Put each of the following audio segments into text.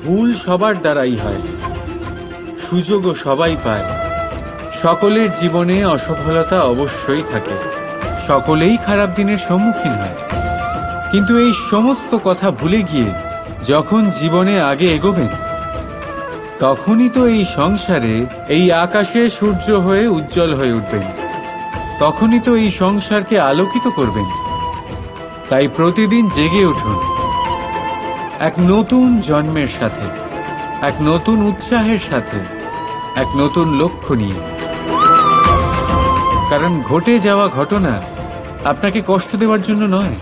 ভুল সবার দ্বারাই হয়, সুযোগও সবাই পায়। সকলের জীবনে অসফলতা অবশ্যই থাকে, সকলেই খারাপ দিনের সম্মুখীন হয়। কিন্তু এই সমস্ত কথা ভুলে গিয়ে যখন জীবনে আগে এগোবেন, তখনই তো এই সংসারে, এই আকাশে সূর্য হয়ে উজ্জ্বল হয়ে উঠবেন, তখনই তো এই সংসারকে আলোকিত করবেন। তাই প্রতিদিন জেগে উঠুন এক নতুন জন্মের সাথে, এক নতুন উৎসাহের সাথে, এক নতুন লক্ষ্য নিয়ে। কারণ ঘটে যাওয়া ঘটনা আপনাকে কষ্ট দেওয়ার জন্য নয়,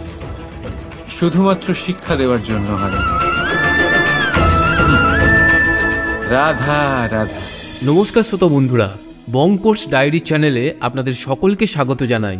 শুধুমাত্র শিক্ষা দেওয়ার জন্য হয়। রাধা রাধা। নমস্কার শ্রোতা বন্ধুরা, বং কোর্স ডায়েরি চ্যানেলে আপনাদের সকলকে স্বাগত জানাই।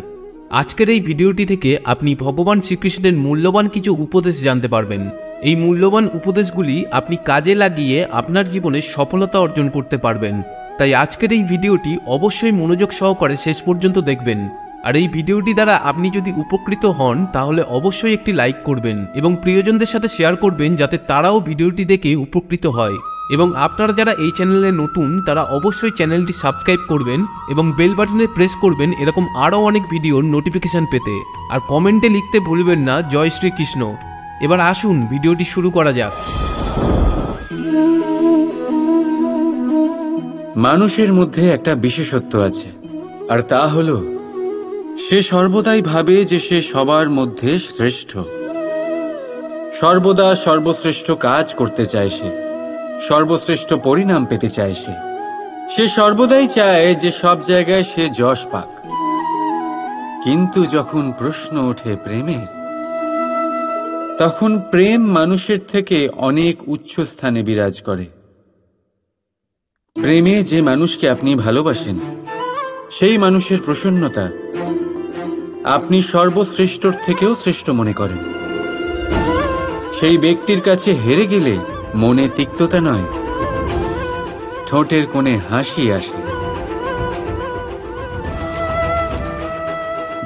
আজকের এই ভিডিওটি থেকে আপনি ভগবান শ্রীকৃষ্ণের মূল্যবান কিছু উপদেশ জানতে পারবেন। এই মূল্যবান উপদেশগুলি আপনি কাজে লাগিয়ে আপনার জীবনে সফলতা অর্জন করতে পারবেন। তাই আজকের এই ভিডিওটি অবশ্যই মনোযোগ সহকারে শেষ পর্যন্ত দেখবেন। আর এই ভিডিওটি দ্বারা আপনি যদি উপকৃত হন তাহলে অবশ্যই একটি লাইক করবেন এবং প্রিয়জনদের সাথে শেয়ার করবেন, যাতে তারাও ভিডিওটি দেখে উপকৃত হয়। এবং আপনারা যারা এই চ্যানেলে নতুন তারা অবশ্যই চ্যানেলটি সাবস্ক্রাইব করবেন এবং বেল বাটনে প্রেস করবেন এরকম আরও অনেক ভিডিওর নোটিফিকেশান পেতে। আর কমেন্টে লিখতে ভুলবেন না জয় শ্রীকৃষ্ণ। এবার আসুন ভিডিওটি শুরু করা যাক। মানুষের মধ্যে একটা বিশেষত্ব আছে, আর তা হলো সে সর্বদাই ভাবে যে সে সবার মধ্যে শ্রেষ্ঠ। সর্বদা সর্বশ্রেষ্ঠ কাজ করতে চায় সে, সর্বশ্রেষ্ঠ পরিণাম পেতে চায় সে সর্বদাই চায় যে সব জায়গায় সে যশ পাক। কিন্তু যখন প্রশ্ন ওঠে প্রেমের, তখন প্রেম মানুষের থেকে অনেক উচ্চ স্থানে বিরাজ করে। প্রেমে যে মানুষকে আপনি ভালোবাসেন, সেই মানুষের প্রসন্নতা আপনি সর্বশ্রেষ্ঠর থেকেও শ্রেষ্ঠ মনে করেন। সেই ব্যক্তির কাছে হেরে গেলে মনে তিক্ততা নয়, ঠোঁটের কোণে হাসি আসে।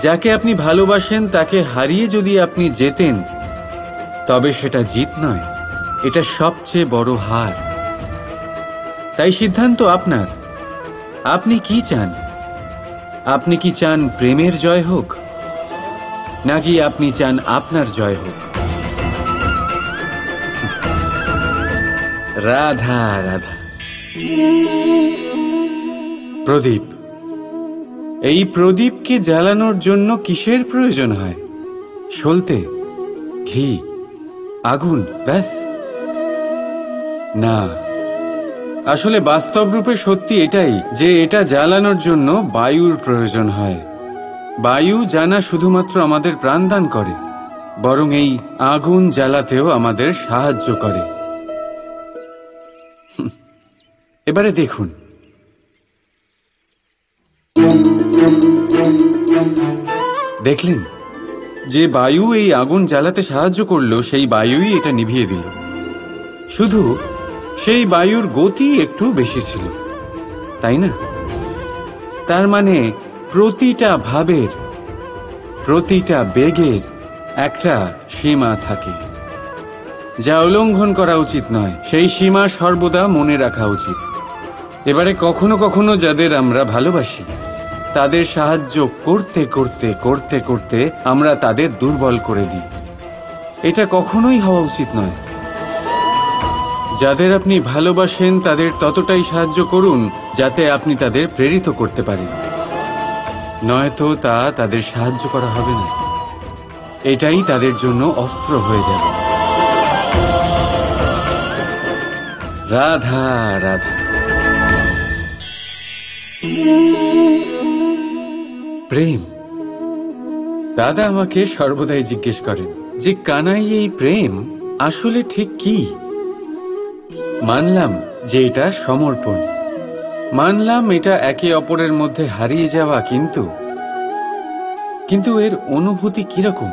যাকে আপনি ভালোবাসেন তাকে হারিয়ে যদি আপনি জেতেন, তবে সেটা জিত নয়, এটা সবচেয়ে বড় হার। তাই সিদ্ধান্ত আপনার। আপনি কি চান? আপনি কি চান প্রেমের জয় হোক, নাকি আপনি চান আপনার জয় হোক? রাধা রাধা। প্রদীপ, এই প্রদীপকে জ্বালানোর জন্য কিসের প্রয়োজন হয়? সলতে, ঘি, আগুন, ব্যাস? না, আসলে বাস্তব রূপে সত্যি এটাই যে এটা জ্বালানোর জন্য বায়ুর প্রয়োজন হয়। বায়ু জানা শুধুমাত্র আমাদের প্রাণদান করে, বরং এই আগুন জ্বালাতেও আমাদের সাহায্য করে। এবারে দেখুন, দেখলেন যে বায়ু এই আগুন জ্বালাতে সাহায্য করলো, সেই বায়ুই এটা নিভিয়ে দিল। শুধু সেই বায়ুর গতি একটু বেশি ছিল, তাই না? তার মানে প্রতিটা ভাবের, প্রতিটা বেগের একটা সীমা থাকে, যা উল্লঙ্ঘন করা উচিত নয়। সেই সীমা সর্বদা মনে রাখা উচিত। এবারে কখনো কখনো যাদের আমরা ভালোবাসি, তাদের সাহায্য করতে করতে করতে করতে আমরা তাদের দুর্বল করে দিই। এটা কখনোই হওয়া উচিত নয়। যাদের আপনি ভালোবাসেন তাদের ততটাই সাহায্য করুন যাতে আপনি তাদের প্রেরিত করতে পারেন, নয়তো তা তাদের সাহায্য করা হবে না, এটাই তাদের জন্য অস্ত্র হয়ে যাবে। রাধা রাধা। প্রেম। দাদা আমাকে সর্বদাই জিজ্ঞেস করেন যে কানাই, এই প্রেম আসলে ঠিক কি? মানলাম যে এটা সমর্পণ, মানলাম এটা একে অপরের মধ্যে হারিয়ে যাওয়া, কিন্তু এর অনুভূতি কিরকম,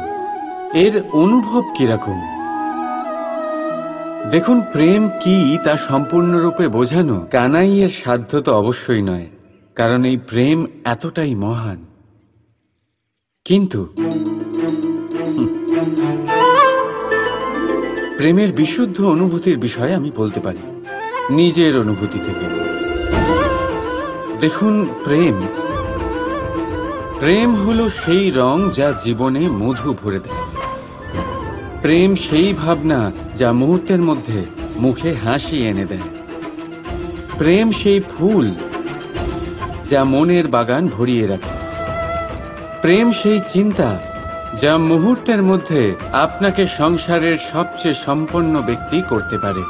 এর অনুভব কিরকম? দেখুন, প্রেম কি তা সম্পূর্ণরূপে বোঝানো কানাইয়ের সাধ্য তো অবশ্যই নয়, কারণ এই প্রেম এতটাই মহান। কিন্তু প্রেমের বিশুদ্ধ অনুভূতির বিষয়ে আমি বলতে পারি নিজের অনুভূতি থেকে। দেখুন, প্রেম হলো সেই রং যা জীবনে মধু ভরে দেয়। প্রেম সেই ভাবনা যা মুহূর্তের মধ্যে মুখে হাসি এনে দেয়। প্রেম সেই ফুল যা মনের বাগান ভরিয়ে রাখে। প্রেম সেই চিন্তা যা মুহূর্তের মধ্যে আপনাকে সংসারের সবচেয়ে সম্পন্ন ব্যক্তি করতে পারে।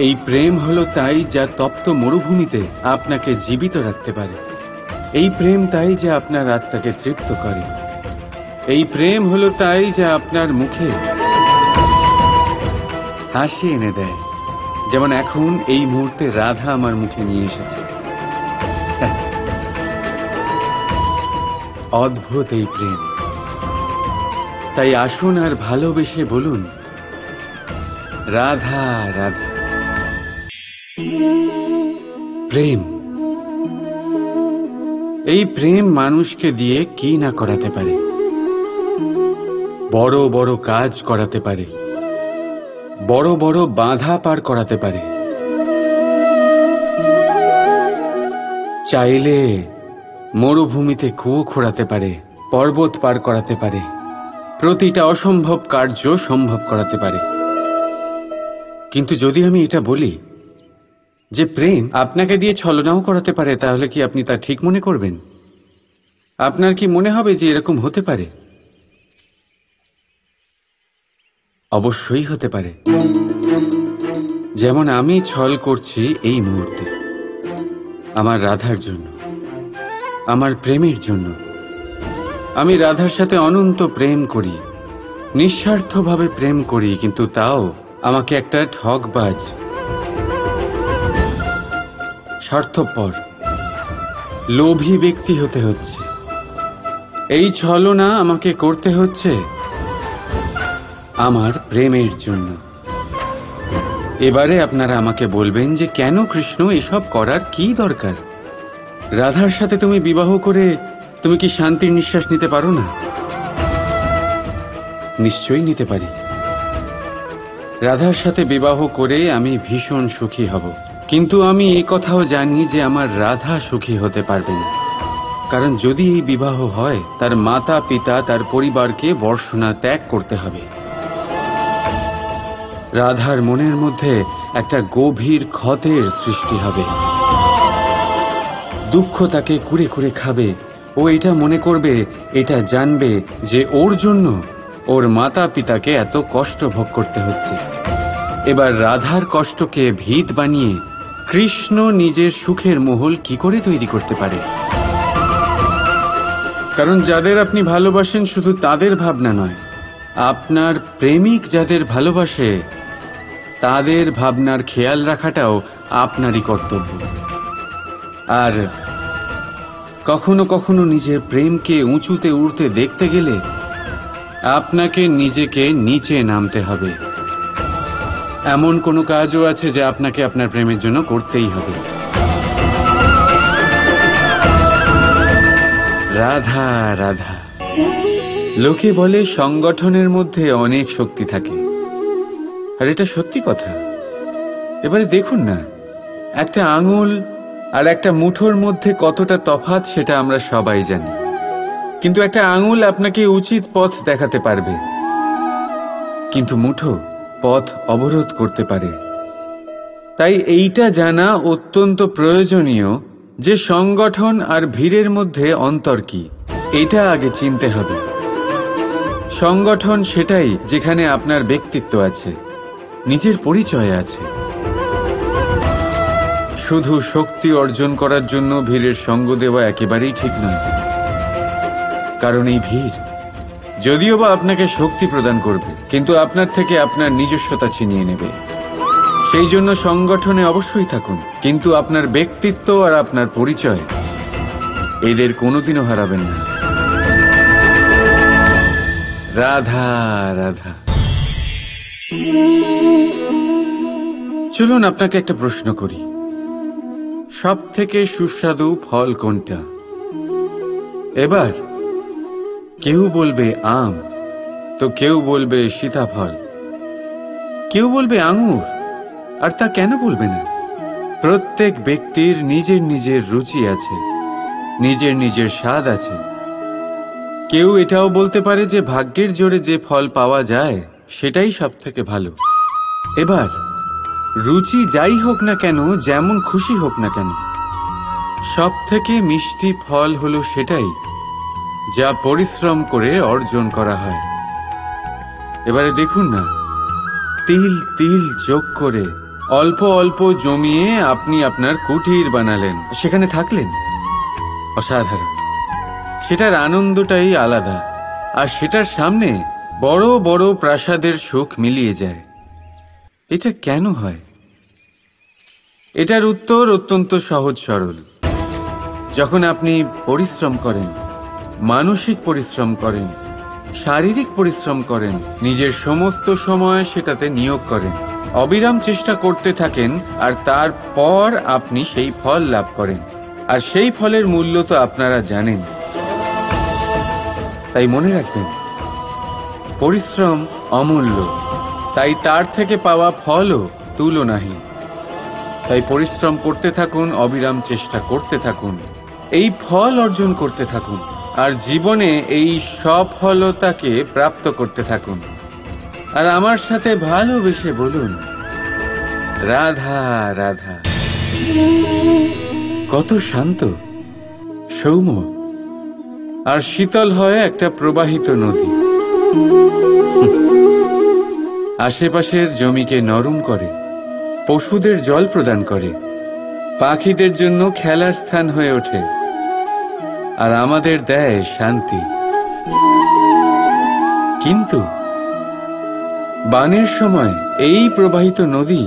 এই প্রেম হলো তাই যা তপ্ত মরুভূমিতে আপনাকে জীবিত রাখতে পারে। এই প্রেম তাই যে আপনার আত্মাকে তৃপ্ত করে। এই প্রেম হলো তাই যা আপনার মুখে হাসি এনে দেয়, যেমন এখন এই মুহূর্তে রাধা আমার মুখে নিয়ে এসেছে। অদ্ভুত এই প্রেম। তাই আসুন আর ভালোবেসে বলুন, রাধা রাধা। প্রেম, এই প্রেম মানুষকে দিয়ে কি না করাতে পারে। বড় বড় কাজ করাতে পারে, বড় বড় বাধা পার করাতে পারে। চাইলে মরুভূমিতে কুয়ো খোঁড়াতে পারে, পর্বত পার করাতে পারে, প্রতিটা অসম্ভব কার্য সম্ভব করাতে পারে। কিন্তু যদি আমি এটা বলি যে প্রেম আপনাকে দিয়ে ছলনাও করাতে পারে, তাহলে কি আপনি তা ঠিক মনে করবেন? আপনার কি মনে হবে যে এরকম হতে পারে? অবশ্যই হতে পারে। যেমন আমি ছল করছি এই মুহূর্তে আমার রাধার জন্য, আমার প্রেমের জন্য। আমি রাধার সাথে অনন্ত প্রেম করি, নিঃস্বার্থভাবে প্রেম করি, কিন্তু তাও আমাকে একটা ঠকবাজ, স্বার্থপর, লোভী ব্যক্তি হতে হচ্ছে। এই ছলনা আমাকে করতে হচ্ছে আমার প্রেমের জন্য। এবারে আপনারা আমাকে বলবেন যে কেন কৃষ্ণ এসব করার কি দরকার? রাধার সাথে তুমি বিবাহ করে তুমি কি শান্তির নিঃশ্বাস নিতে পারো না? নিশ্চয়ই নিতে পারি। রাধার সাথে বিবাহ করে আমি ভীষণ সুখী হব, কিন্তু আমি এই কথাও জানি যে আমার রাধা সুখী হতে পারবে না। কারণ যদি এই বিবাহ হয়, তার মাতা পিতা, তার পরিবারকে বর্ষণা ত্যাগ করতে হবে। রাধার মনের মধ্যে একটা গভীর ক্ষতের সৃষ্টি হবে। দুঃখ তাকে কুরে কুরে খাবে। ও এটা মনে করবে, এটা জানবে যে ওর জন্য ওর মাতা পিতাকে এত কষ্ট ভোগ করতে হচ্ছে। এবার রাধার কষ্টকে ভিত বানিয়ে কৃষ্ণ নিজের সুখের মহল কি করে তৈরি করতে পারে? কারণ যাদের আপনি ভালোবাসেন শুধু তাদের ভাবনা নয়, আপনার প্রেমিক যাদের ভালোবাসে তাদের ভাবনার খেয়াল রাখাটাও আপনারই কর্তব্য। আর কখনো কখনো নিজের প্রেমকে উঁচুতে উঠতে দেখতে গেলে আপনাকে নিজেকে নিচে নামতে হবে। এমন কোনো কাজও আছে যা আপনাকে আপনার প্রেমের জন্য করতেই হবে। রাধা রাধা। লোকে বলে সংগঠনের মধ্যে অনেক শক্তি থাকে, আর এটা সত্যি কথা। এবারে দেখুন না, একটা আঙুল আর একটা মুঠোর মধ্যে কতটা তফাৎ সেটা আমরা সবাই জানি। কিন্তু একটা আঙুল আপনাকে উচিত পথ দেখাতে পারবে, কিন্তু মুঠো পথ অবরোধ করতে পারে। তাই এইটা জানা অত্যন্ত প্রয়োজনীয় যে সংগঠন আর ভিড়ের মধ্যে অন্তর কি, এটা আগে চিনতে হবে। সংগঠন সেটাই যেখানে আপনার ব্যক্তিত্ব আছে, নিজের পরিচয় আছে। শুধু শক্তি অর্জন করার জন্য ভিড়ের সঙ্গ দেওয়া একেবারেই ঠিক নয়। কারণ এই ভিড় যদিও বা আপনাকে শক্তি প্রদান করবে, কিন্তু আপনার থেকে আপনার নিজস্বতা ছিনিয়ে নেবে। সেই জন্য সংগঠনে অবশ্যই থাকুন, কিন্তু আপনার ব্যক্তিত্ব আর আপনার পরিচয় এদের কোনোদিনও হারাবেন না। রাধা রাধা। চলুন আপনাকে একটা প্রশ্ন করি, সব থেকে সুস্বাদু ফল কোনটা? এবার কেউ বলবে আম, তো কেউ বলবে সীতাফল, কেউ বলবে আঙুর, আর তা কেন বলবে না? প্রত্যেক ব্যক্তির নিজের নিজের রুচি আছে, নিজের নিজের স্বাদ আছে। কেউ এটাও বলতে পারে যে ভাগ্যের জোরে যে ফল পাওয়া যায় সেটাই সব থেকে ভালো। এবার রুচি যাই হোক না কেন, যেমন খুশি হোক না কেন, সব থেকে মিষ্টি ফল হলো সেটাই যা পরিশ্রম করে অর্জন করা হয়। এবারে দেখুন না, তিল তিল যোগ করে অল্প অল্প জমিয়ে আপনি আপনার কুটির বানালেন, সেখানে থাকলেন, অসাধারণ। সেটার আনন্দটাই আলাদা, আর সেটার সামনে বড় বড় প্রাসাদের সুখ মিলিয়ে যায়। এটা কেন হয়? এটার উত্তর অত্যন্ত সহজ সরল। যখন আপনি পরিশ্রম করেন, মানসিক পরিশ্রম করেন, শারীরিক পরিশ্রম করেন, নিজের সমস্ত সময় সেটাতে নিয়োগ করেন, অবিরাম চেষ্টা করতে থাকেন, আর তারপর আপনি সেই ফল লাভ করেন, আর সেই ফলের মূল্য তো আপনারা জানেন। তাই মনে রাখবেন, পরিশ্রম অমূল্য, তাই তার থেকে পাওয়া ফলও তুলনাহীন। তাই পরিশ্রম করতে থাকুন, অবিরাম চেষ্টা করতে থাকুন, এই ফল অর্জন করতে থাকুন, আর জীবনে এই সফলতাকে প্রাপ্ত করতে থাকুন। আর আমার সাথে ভালোবেসে বলুন, রাধা রাধা। কত শান্ত, সৌম্য আর শীতল হয় একটা প্রবাহিত নদী। আশেপাশের জমিকে নরম করে, পশুদের জল প্রদান করে, পাখিদের জন্য খেলার স্থান হয়ে ওঠে, আর আমাদের দেয় শান্তি। কিন্তু বানের সময় এই প্রবাহিত নদী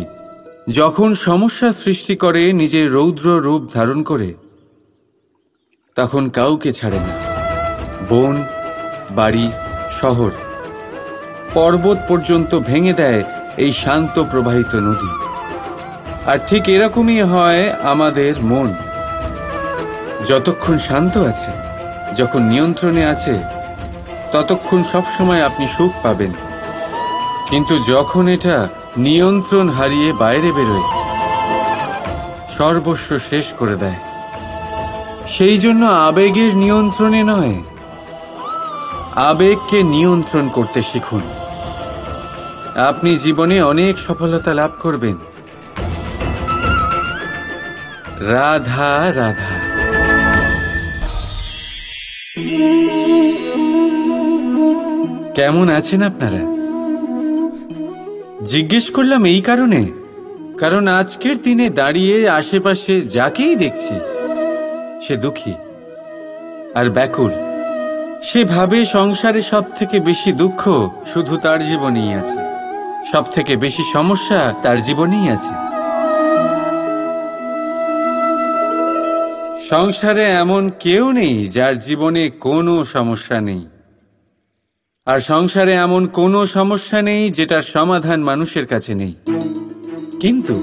যখন সমস্যা সৃষ্টি করে, নিজের রৌদ্র রূপ ধারণ করে, তখন কাউকে ছাড়ে না। বন, বাড়ি, শহর, পর্বত পর্যন্ত ভেঙে দেয় এই শান্ত প্রবাহিত নদী। আর ঠিক এরকমই হয় আমাদের মন। যতক্ষণ শান্ত আছে, যখন নিয়ন্ত্রণে আছে, ততক্ষণ সবসময় আপনি সুখ পাবেন। কিন্তু যখন এটা নিয়ন্ত্রণ হারিয়ে বাইরে বেরোয়, সর্বস্ব শেষ করে দেয়। সেই জন্য আবেগের নিয়ন্ত্রণে নয়, আবেগকে নিয়ন্ত্রণ করতে শিখুন। আপনি জীবনে অনেক সফলতা লাভ করবেন। রাধা রাধা। কেমন আছেন আপনারা? জিজ্ঞেস করলাম এই কারণে, কারণ আজকের দিনে দাঁড়িয়ে আশেপাশে যাকেই দেখছি সে দুঃখী আর ব্যাকুল। সে ভাবে সংসারে সব থেকে বেশি দুঃখ শুধু তার জীবনেই আছে, সব থেকে বেশি সমস্যা তার জীবনেই আছে। সংসারে এমন কেউ নেই যার জীবনে কোনো সমস্যা নেই, আর সংসারে এমন কোনো সমস্যা নেই যেটার সমাধান মানুষের কাছে নেই। কিন্তু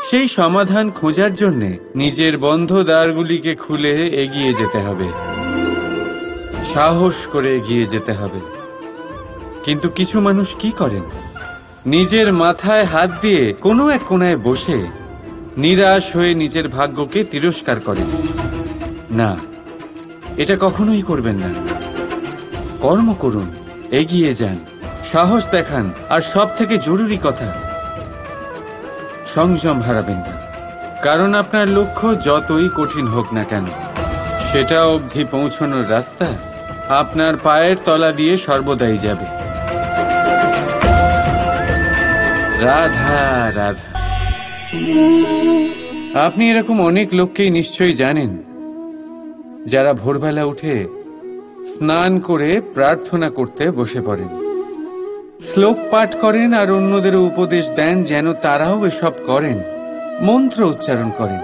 সেই সমাধান খোঁজার জন্যে নিজের বন্ধ দ্বারগুলিকে খুলে এগিয়ে যেতে হবে, সাহস করে এগিয়ে যেতে হবে। কিন্তু কিছু মানুষ কি করেন? নিজের মাথায় হাত দিয়ে কোনো এক কোণায় বসে নিরাশ হয়ে নিজের ভাগ্যকে তিরস্কার করেন। না, এটা কখনোই করবেন না। কর্ম করুন, এগিয়ে যান, সাহস দেখান, আর সব থেকে জরুরি কথা, সংযম হারাবেন না। কারণ আপনার লক্ষ্য যতই কঠিন হোক না কেন, সেটা অবধি পৌঁছানোর রাস্তা আপনার পায়ের তলা দিয়ে সর্বদাই যাবে। রাধা রাধা। আপনি এরকম অনেক লোককেই নিশ্চয়ই জানেন যারা ভোরবেলা উঠে স্নান করে প্রার্থনা করতে বসে পড়েন, শ্লোক পাঠ করেন, আর অন্যদের উপদেশ দেন যেন তারাও এসব করেন, মন্ত্র উচ্চারণ করেন।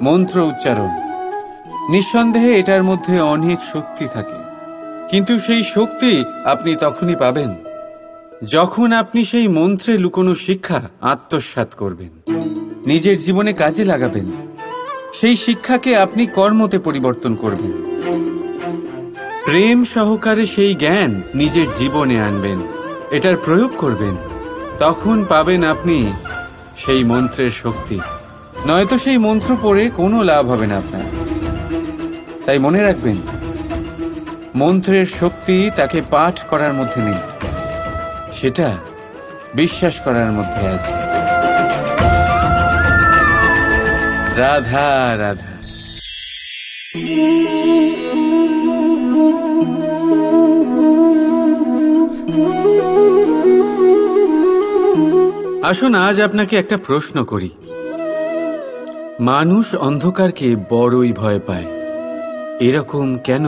মন্ত্র উচ্চারণ, নিঃসন্দেহে এটার মধ্যে অনেক শক্তি থাকে, কিন্তু সেই শক্তি আপনি তখনই পাবেন যখন আপনি সেই মন্ত্রে লুকোনো শিক্ষা আত্মসাৎ করবেন, নিজের জীবনে কাজে লাগাবেন, সেই শিক্ষাকে আপনি কর্মতে পরিবর্তন করবেন। প্রেম সহকারে সেই জ্ঞান নিজের জীবনে আনবেন, এটার প্রয়োগ করবেন, তখন পাবেন আপনি সেই মন্ত্রের শক্তি। নয়তো সেই মন্ত্র পড়ে কোনো লাভ হবে না আপনার। তাই মনে রাখবেন, মন্ত্রের শক্তি তাকে পাঠ করার মধ্যে নেই, সেটা বিশ্বাস করার মধ্যে আছে। রাধা রাধা। আসুন আজ আপনাকে একটা প্রশ্ন করি। মানুষ অন্ধকারকে বড়ই ভয় পায়, এরকম কেন?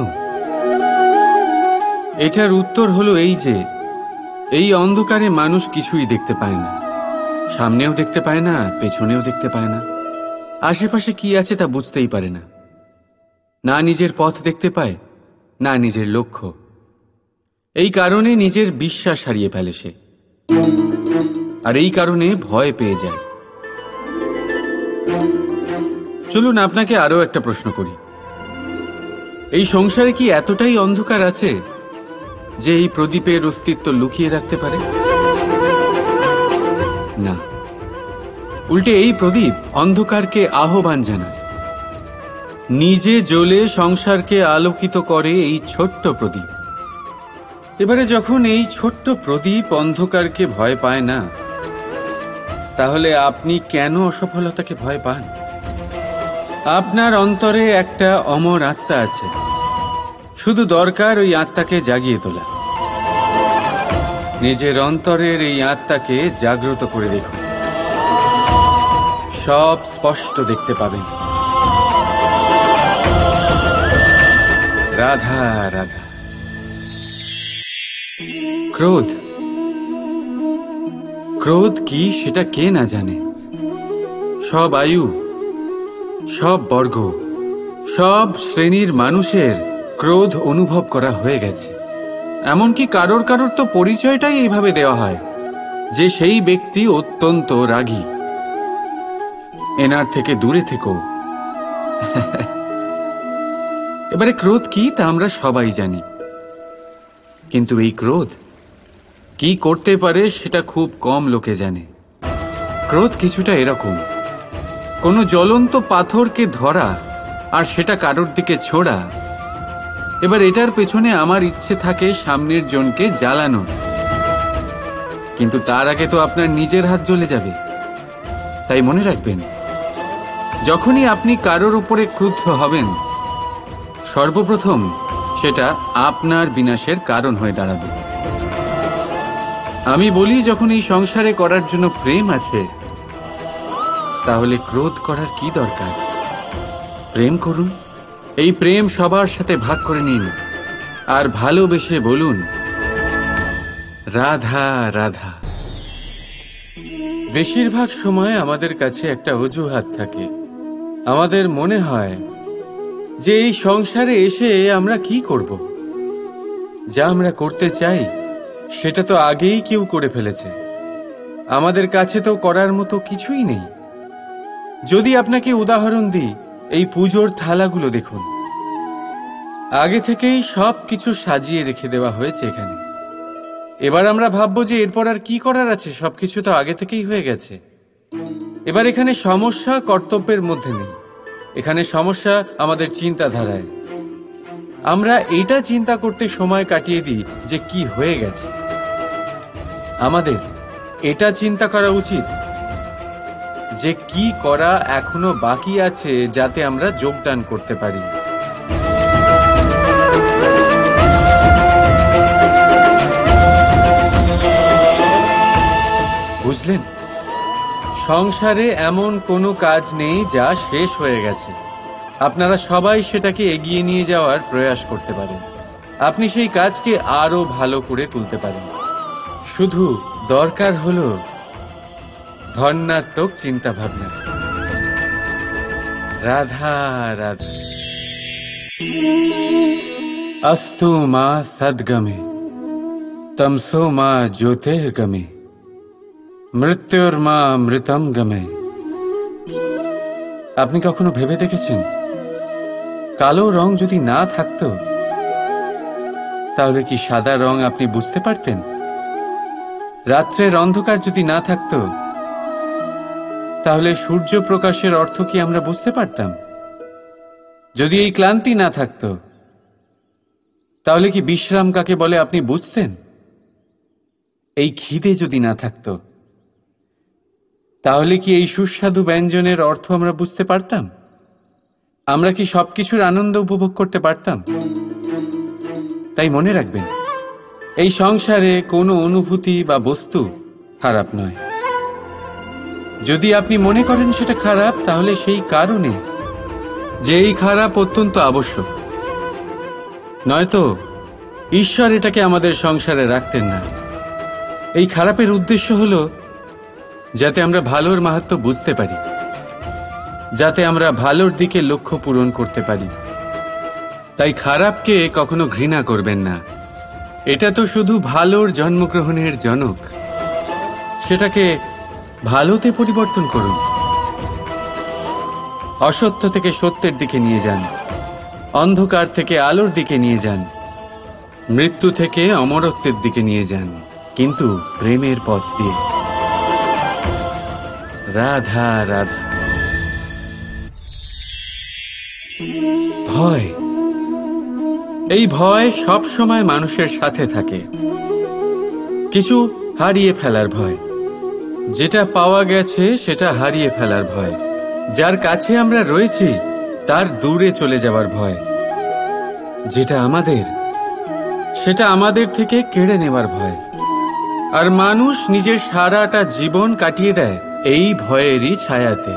এটার উত্তর হলো এই যে এই অন্ধকারে মানুষ কিছুই দেখতে পায় না, সামনেও দেখতে পায় না, পেছনেও দেখতে পায় না, আশেপাশে কি আছে তা বুঝতেই পারে না। না নিজের পথ দেখতে পায়, না নিজের লক্ষ্য। এই কারণে নিজের বিশ্বাস হারিয়ে ফেলে সে, আর এই কারণে ভয় পেয়ে যায়। চলুন আপনাকে আরো একটা প্রশ্ন করি। এই সংসারে কি এতটাই অন্ধকার আছে যে এই প্রদীপের অস্তিত্ব লুকিয়ে রাখতে পারে? না, উল্টে এই প্রদীপ অন্ধকারকে আহ্বান জানায়। নিজে জ্বলে সংসারকে আলোকিত করে এই ছোট্ট প্রদীপ। এবারে যখন এই ছোট্ট প্রদীপ অন্ধকারকে ভয় পায় না, তাহলে আপনি কেন অসফলতাকে ভয় পান? আপনার অন্তরে একটা অমর আত্মা আছে, শুধু দরকার ওই আত্মাকে জাগিয়ে তোলা। নিজের অন্তরের এই আত্মাকে জাগ্রত করে দেখুন, সব স্পষ্ট দেখতে পাবেন। রাধা রাধা। ক্রোধ, ক্রোধ কি সেটা কে না জানে? সব আয়ু, সব বর্গ, সব শ্রেণীর মানুষের ক্রোধ অনুভব করা হয়ে গেছে। এমনকি কারোর কারোর তো পরিচয়টাই এইভাবে দেওয়া হয় যে সেই ব্যক্তি অত্যন্ত রাগী, এনার থেকে দূরে থেকো। এবারে ক্রোধ কি তা আমরা সবাই জানি, কিন্তু এই ক্রোধ কি করতে পারে সেটা খুব কম লোকে জানে। ক্রোধ কিছুটা এরকম, কোনো জ্বলন্ত পাথরকে ধরা আর সেটা কারোর দিকে ছোড়া। এবার এটার পেছনে আমার ইচ্ছে থাকে সামনের জনকে জ্বালানোর, কিন্তু তার আগে তো আপনার নিজের হাত জ্বলে যাবে। তাই মনে রাখবেন, যখনই আপনি কারোর উপরে ক্রুদ্ধ হবেন, সর্বপ্রথম সেটা আপনার বিনাশের কারণ হয়ে দাঁড়াবে। আমি বলি, যখন এই সংসারে করার জন্য প্রেম আছে, তাহলে ক্রোধ করার কি দরকার? প্রেম করুন, এই প্রেম সবার সাথে ভাগ করে নিন, আর ভালোবেসে বলুন রাধা রাধা। বেশিরভাগ সময় আমাদের কাছে একটা অজুহাত থাকে। আমাদের মনে হয় যে এই সংসারে এসে আমরা কি করব? যা আমরা করতে চাই সেটা তো আগেই কেউ করে ফেলেছে, আমাদের কাছে তো করার মতো কিছুই নেই। যদি আপনাকে উদাহরণ দিই, এই পুজোর থালাগুলো দেখুন, আগে থেকেই সব কিছু সাজিয়ে রেখে দেওয়া হয়েছে এখানে। এবার আমরা ভাববো যে এরপর আর কি করার আছে, সবকিছু তো আগে থেকেই হয়ে গেছে। এবার এখানে সমস্যা কর্তব্যের মধ্যে নেই, এখানে সমস্যা আমাদের চিন্তাধারায়। আমরা এটা চিন্তা করতে সময় কাটিয়ে দিই যে কি হয়ে গেছে। আমাদের এটা চিন্তা করা উচিত যে কি করা এখনো বাকি আছে, যাতে আমরা যোগদান করতে পারি। বুঝলেন, সংসারে এমন কোনো কাজ নেই যা শেষ হয়ে গেছে। আপনারা সবাই সেটাকে এগিয়ে নিয়ে যাওয়ার প্রয়াস করতে পারেন। আপনি সেই কাজকে আরো ভালো করে তুলতে পারেন। শুধু দরকার হলো ধন্যাত্মক চিন্তা ভাবনা। রাধা রাধা। अस्तु मा सद्गमे तमसो मा ज्योतिर्गमे মৃত্যুর্মা মৃতম গমে। আপনি কখনো ভেবে দেখেছেন, কালো রং যদি না থাকতো তাহলে কি সাদা রং আপনি বুঝতে পারতেন? রাত্রের অন্ধকার যদি না থাকতো তাহলে সূর্য প্রকাশের অর্থ কি আমরা বুঝতে পারতাম? যদি এই ক্লান্তি না থাকতো তাহলে কি বিশ্রাম কাকে বলে আপনি বুঝতেন? এই খিদে যদি না থাকতো তাহলে কি এই সুস্বাদু ব্যঞ্জনের অর্থ আমরা বুঝতে পারতাম? আমরা কি সবকিছুর আনন্দ উপভোগ করতে পারতাম? তাই মনে রাখবেন, এই সংসারে কোনো অনুভূতি বা বস্তু খারাপ নয়। যদি আপনি মনে করেন সেটা খারাপ, তাহলে সেই কারণে যে এই খারাপ অত্যন্ত আবশ্যক, নয়তো ঈশ্বর এটাকে আমাদের সংসারে রাখতেন না। এই খারাপের উদ্দেশ্য হলো যাতে আমরা ভালোর মাহাত্ম্য বুঝতে পারি, যাতে আমরা ভালোর দিকে লক্ষ্য পূরণ করতে পারি। তাই খারাপকে কখনো ঘৃণা করবেন না। এটা তো শুধু ভালোর জন্মগ্রহণের জনক। সেটাকে ভালোতে পরিবর্তন করুন। অসত্য থেকে সত্যের দিকে নিয়ে যান, অন্ধকার থেকে আলোর দিকে নিয়ে যান, মৃত্যু থেকে অমরত্বের দিকে নিয়ে যান, কিন্তু প্রেমের পথ দিয়ে। রাধা রাধা। ভয়, এই ভয় সব সময় মানুষের সাথে থাকে। কিছু হারিয়ে ফেলার ভয়, যেটা পাওয়া গেছে সেটা হারিয়ে ফেলার ভয়, যার কাছে আমরা রয়েছি তার দূরে চলে যাওয়ার ভয়, যেটা আমাদের সেটা আমাদের থেকে কেড়ে নেওয়ার ভয়। আর মানুষ নিজের সারাটা জীবন কাটিয়ে দেয় এই ভয়েরই ছায়াতে।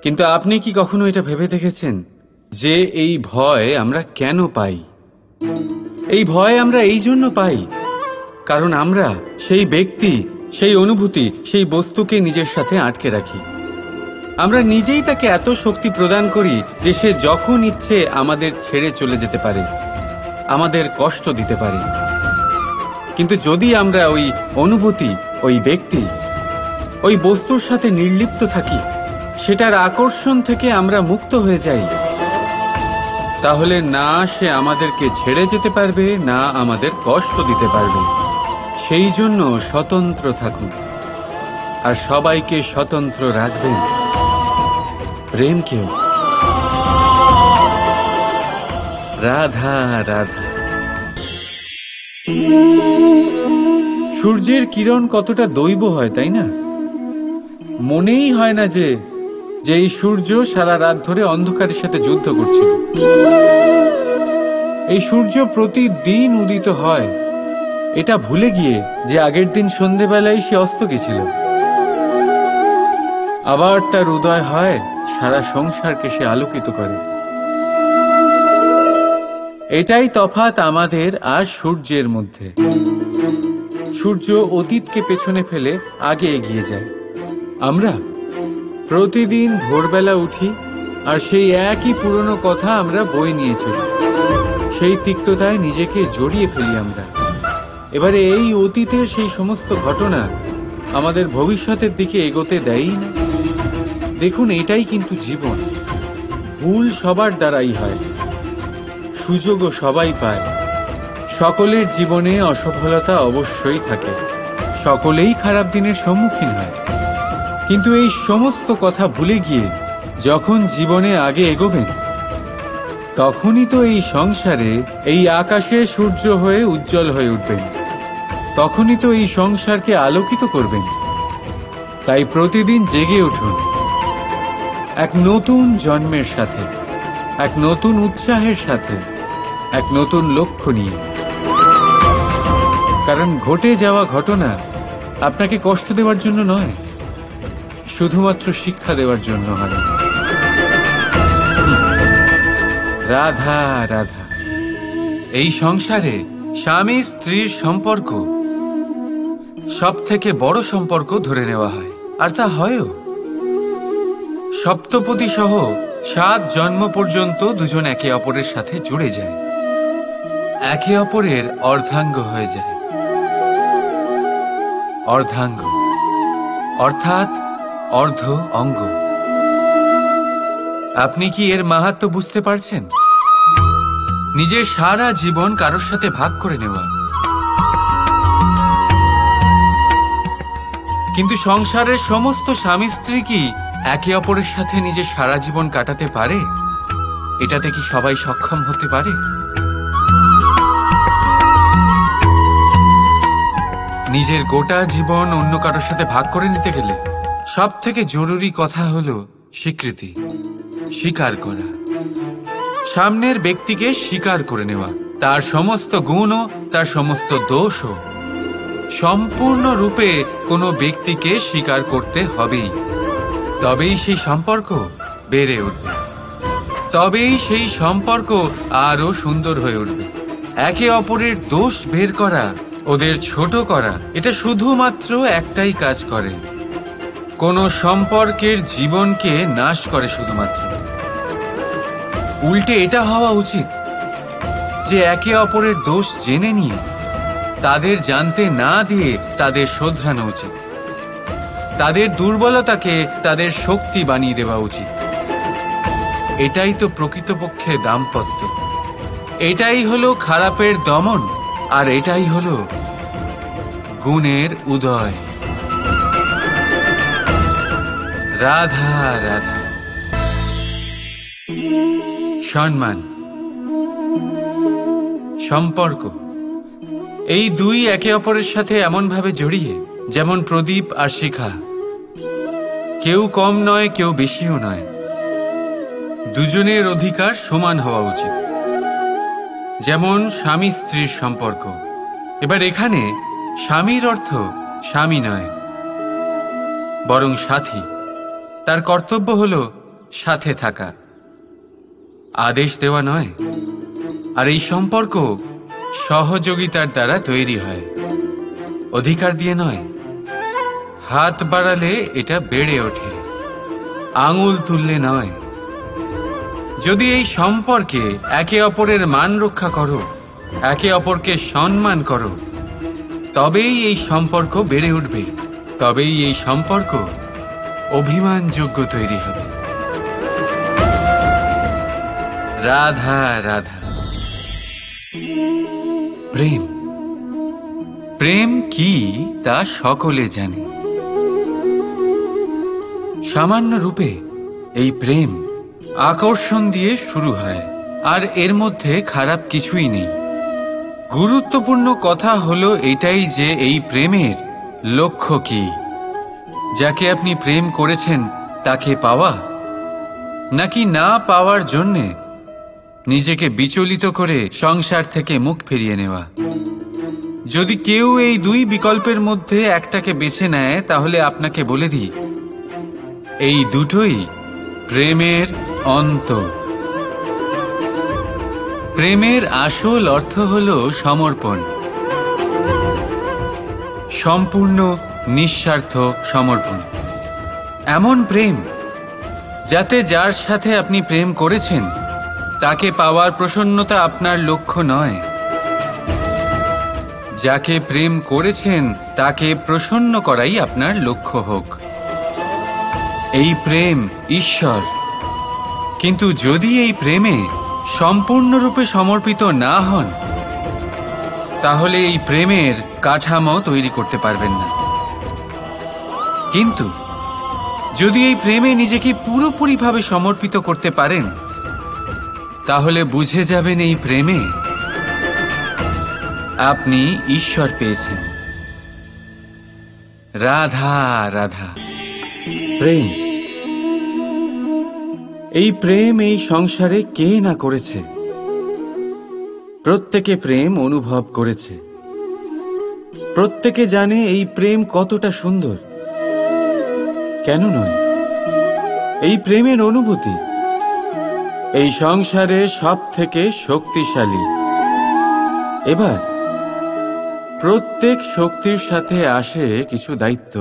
কিন্তু আপনি কি কখনো এটা ভেবে দেখেছেন যে এই ভয় আমরা কেন পাই? এই ভয় আমরা এই জন্য পাই কারণ আমরা সেই ব্যক্তি, সেই অনুভূতি, সেই বস্তুকে নিজের সাথে আটকে রাখি। আমরা নিজেই তাকে এত শক্তি প্রদান করি যে সে যখন ইচ্ছে আমাদের ছেড়ে চলে যেতে পারে, আমাদের কষ্ট দিতে পারে। কিন্তু যদি আমরা ওই অনুভূতি, ওই ব্যক্তি, ওই বস্তুর সাথে নির্লিপ্ত থাকি, সেটার আকর্ষণ থেকে আমরা মুক্ত হয়ে যাই, তাহলে না সে আমাদেরকে ছেড়ে যেতে পারবে, না আমাদের কষ্ট দিতে পারবে। সেই জন্য স্বতন্ত্র থাকুন, আর সবাইকে স্বতন্ত্র রাখবেন, প্রেমকেও। রাধা রাধা। সূর্যের কিরণ কতটা দৈব হয়, তাই না? মনেই হয় না যে এই সূর্য সারা রাত ধরে অন্ধকারের সাথে যুদ্ধ করছিল। এই সূর্য প্রতিদিন উদিত হয়, এটা ভুলে গিয়ে যে আগের দিন সন্ধেবেলায় সে অস্ত গেছিল। আবার তার উদয় হয়, সারা সংসারকে সে আলোকিত করে। এটাই তফাৎ আমাদের আর সূর্যের মধ্যে। সূর্য অতীতকে পেছনে ফেলে আগে এগিয়ে যায়। আমরা প্রতিদিন ভোরবেলা উঠি আর সেই একই পুরনো কথা আমরা বয়ে নিয়ে চলি। সেই তিক্ততায় নিজেকে জড়িয়ে ফেলি আমরা। এবারে এই অতীতের সেই সমস্ত ঘটনা আমাদের ভবিষ্যতের দিকে এগোতে দেয়ই না। দেখুন, এটাই কিন্তু জীবন। ভুল সবার দ্বারাই হয়, সুযোগও সবাই পায়। সকলের জীবনে অসফলতা অবশ্যই থাকে, সকলেই খারাপ দিনের সম্মুখীন হয়। কিন্তু এই সমস্ত কথা ভুলে গিয়ে যখন জীবনে আগে এগোবেন, তখনই তো এই সংসারে, এই আকাশে সূর্য হয়ে উজ্জ্বল হয়ে উঠবেন। তখনই তো এই সংসারকে আলোকিত করবেন। তাই প্রতিদিন জেগে উঠুন, এক নতুন জন্মের সাথে, এক নতুন উৎসাহের সাথে, এক নতুন লক্ষ্য নিয়ে। কারণ ঘটে যাওয়া ঘটনা আপনাকে কষ্ট দেওয়ার জন্য নয়, শুধুমাত্র শিক্ষা দেওয়ার জন্য হয়। রাধা রাধা। এই সংসারে স্বামী স্ত্রীর সম্পর্ক সব থেকে বড় সম্পর্ক ধরে নেওয়া হয়, আর তা হয়ও। সপ্তপদী সহ 7 জন্ম পর্যন্ত দুজন একে অপরের সাথে জুড়ে যায়, একে অপরের অর্ধাঙ্গ হয়ে যায়। অর্ধাঙ্গ অর্থাৎ অর্ধ অঙ্গ। আপনি কি এর মাহাত্ম্য বুঝতে পারছেন? নিজের সারা জীবন কারোর সাথে ভাগ করে নেওয়া। কিন্তু সংসারের সমস্ত স্বামী স্ত্রী কি একে অপরের সাথে নিজের সারা জীবন কাটাতে পারে? এটাতে কি সবাই সক্ষম হতে পারে? নিজের গোটা জীবন অন্য কারোর সাথে ভাগ করে নিতে গেলে সব থেকে জরুরি কথা হলো স্বীকৃতি, স্বীকার করা। সামনের ব্যক্তিকে স্বীকার করে নেওয়া, তার সমস্ত গুণও তার সমস্ত দোষও। সম্পূর্ণরূপে কোনো ব্যক্তিকে স্বীকার করতে হবেই, তবেই সেই সম্পর্ক বেড়ে উঠবে, তবেই সেই সম্পর্ক আরো সুন্দর হয়ে উঠবে। একে অপরের দোষ বের করা, ওদের ছোট করা, এটা শুধুমাত্র একটাই কাজ করে, কোনো সম্পর্কের জীবনকে নাশ করে শুধুমাত্র। উল্টে এটা হওয়া উচিত যে একে অপরের দোষ জেনে নিয়ে তাদের জানতে না দিয়ে তাদের শোধরানো উচিত, তাদের দুর্বলতাকে তাদের শক্তি বানিয়ে দেওয়া উচিত। এটাই তো প্রকৃতপক্ষে দাম্পত্য, এটাই হলো খারাপের দমন, আর এটাই হলো গুণের উদয়। রাধা রাধা। সম্মান, সম্পর্ক, এই দুই একে অপরের সাথে এমনভাবে জড়িয়ে যেমন প্রদীপ আর শিখা। কেউ কম নয়, কেউ বেশিও নয়, দুজনের অধিকার সমান হওয়া উচিত। যেমন স্বামী স্ত্রীর সম্পর্ক। এবার এখানে স্বামীর অর্থ স্বামী নয়, বরং সাথী। তার কর্তব্য হলো সাথে থাকা, আদেশ দেওয়া নয়। আর এই সম্পর্ক সহযোগিতার দ্বারা তৈরি হয়, অধিকার দিয়ে নয়। হাত বাড়ালে এটা বেড়ে ওঠে, আঙুল তুললে নয়। যদি এই সম্পর্কে একে অপরের মান রক্ষা করো, একে অপরকে সম্মান করো, তবেই এই সম্পর্ক বেড়ে উঠবে, তবেই এই সম্পর্ক অভিমানযোগ্য তৈরি হবে। রাধা রাধা। প্রেম, প্রেম কি তা সকলে জানে। সামান্য রূপে এই প্রেম আকর্ষণ দিয়ে শুরু হয়, আর এর মধ্যে খারাপ কিছুই নেই। গুরুত্বপূর্ণ কথা হলো এটাই যে এই প্রেমের লক্ষ্য কি। যাকে আপনি প্রেম করেছেন তাকে পাওয়া, নাকি না পাওয়ার জন্যে নিজেকে বিচলিত করে সংসার থেকে মুখ ফিরিয়ে নেওয়া। যদি কেউ এই দুই বিকল্পের মধ্যে একটাকে বেছে নেয়, তাহলে আপনাকে বলে দিই, এই দুটোই প্রেমের অন্ত। প্রেমের আসল অর্থ হলো সমর্পণ, সম্পূর্ণ নিঃস্বার্থ সমর্পণ। এমন প্রেম যাতে যার সাথে আপনি প্রেম করেছেন তাকে পাওয়ার প্রসন্নতা আপনার লক্ষ্য নয়, যাকে প্রেম করেছেন তাকে প্রসন্ন করাই আপনার লক্ষ্য হোক। এই প্রেম ঈশ্বর। কিন্তু যদি এই প্রেমে সম্পূর্ণরূপে সমর্পিত না হন, তাহলে এই প্রেমের কাঠামো তৈরি করতে পারবেন না। কিন্তু যদি এই প্রেমে নিজেকে পুরোপুরিভাবে সমর্পিত করতে পারেন, তাহলে বুঝে যাবেন এই প্রেমে আপনি ঈশ্বর পেয়েছেন। রাধা রাধা। প্রেম, এই প্রেম এই সংসারে কে না করেছে। প্রত্যেকে প্রেম অনুভব করেছে, প্রত্যেকে জানে এই প্রেম কতটা সুন্দর। কেন নয়? এই প্রেমের অনুভূতি এই সংসারে সব থেকে শক্তিশালী। এবার প্রত্যেক শক্তির সাথে আসে কিছু দায়িত্ব।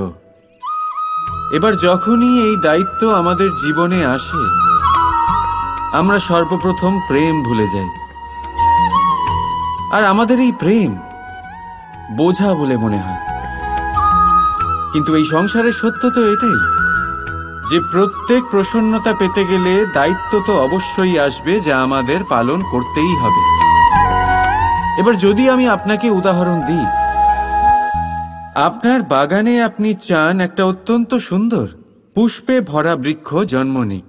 এবার যখনই এই দায়িত্ব আমাদের জীবনে আসে, আমরা সর্বপ্রথম প্রেম ভুলে যাই। আর আমাদের এই প্রেম বোঝা বলে মনে হয়। কিন্তু এই সংসারের সত্য তো এটাই যে প্রত্যেক প্রসন্নতা পেতে গেলে দায়িত্ব তো অবশ্যই আসবে, যা আমাদের পালন করতেই হবে। এবার যদি আমি আপনাকে উদাহরণ দিই, আপনার বাগানে আপনি চান একটা অত্যন্ত সুন্দর পুষ্পে ভরা বৃক্ষ জন্ম নিক,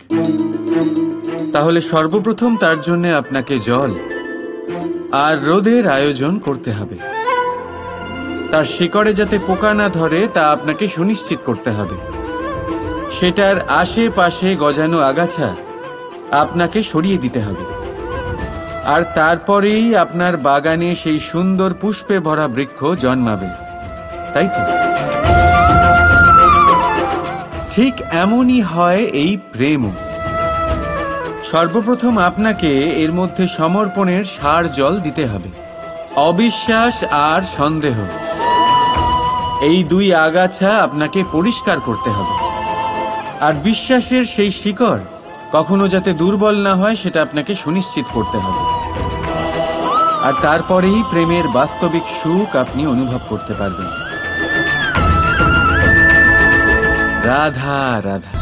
তাহলে সর্বপ্রথম তার জন্য আপনাকে জল আর রোদের আয়োজন করতে হবে। তার শিকড়ে যাতে পোকা না ধরে তা আপনাকে সুনিশ্চিত করতে হবে। সেটার আশেপাশে গজানো আগাছা আপনাকে সরিয়ে দিতে হবে। আর তারপরেই আপনার বাগানে সেই সুন্দর পুষ্পে ভরা বৃক্ষ জন্মাবে, তাই তো? ঠিক এমনই হয় এই প্রেমও। সর্বপ্রথম আপনাকে এর মধ্যে সমর্পণের সার জল দিতে হবে। অবিশ্বাস আর সন্দেহ, এই দুই আগাছা আপনাকে পরিষ্কার করতে হবে। আর বিশ্বাসের সেই শিকড় কখনো যাতে দুর্বল না হয় সেটা আপনাকে সুনিশ্চিত করতে হবে। আর তারপরেই প্রেমের বাস্তবিক সুখ আপনি অনুভব করতে পারবেন। রাধা রাধা।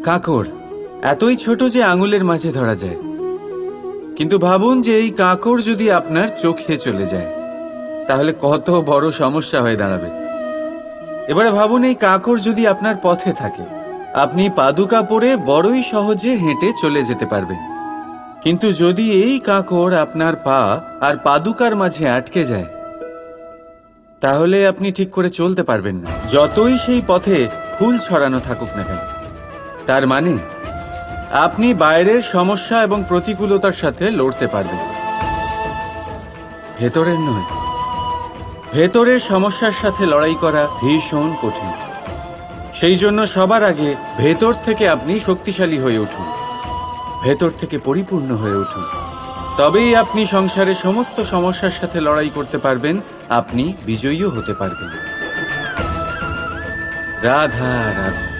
কাঁকড় এতই ছোট যে আঙুলের মাঝে ধরা যায়, কিন্তু ভাবুন যে এই কাঁকড় যদি আপনার চোখে চলে যায় তাহলে কত বড় সমস্যা হয়ে দাঁড়াবে। এবারে ভাবুন এই কাঁকড় যদি আপনার পথে থাকে, আপনি পাদুকা পরে বড়ই সহজে হেঁটে চলে যেতে পারবেন। কিন্তু যদি এই কাঁকড় আপনার পা আর পাদুকার মাঝে আটকে যায় তাহলে আপনি ঠিক করে চলতে পারবেন না, যতই সেই পথে ফুল ছড়ানো থাকুক না কেন। তার মানে আপনি বাইরের সমস্যা এবং প্রতিকূলতার সাথে লড়তে পারবেন, ভেতরের নয়। ভেতরের সমস্যার সাথে লড়াই করা ভীষণ কঠিন। সেই জন্য সবার আগে ভেতর থেকে আপনি শক্তিশালী হয়ে উঠুন, ভেতর থেকে পরিপূর্ণ হয়ে উঠুন। তবেই আপনি সংসারের সমস্ত সমস্যার সাথে লড়াই করতে পারবেন, আপনি বিজয়ীও হতে পারবেন। রাধা রাধা।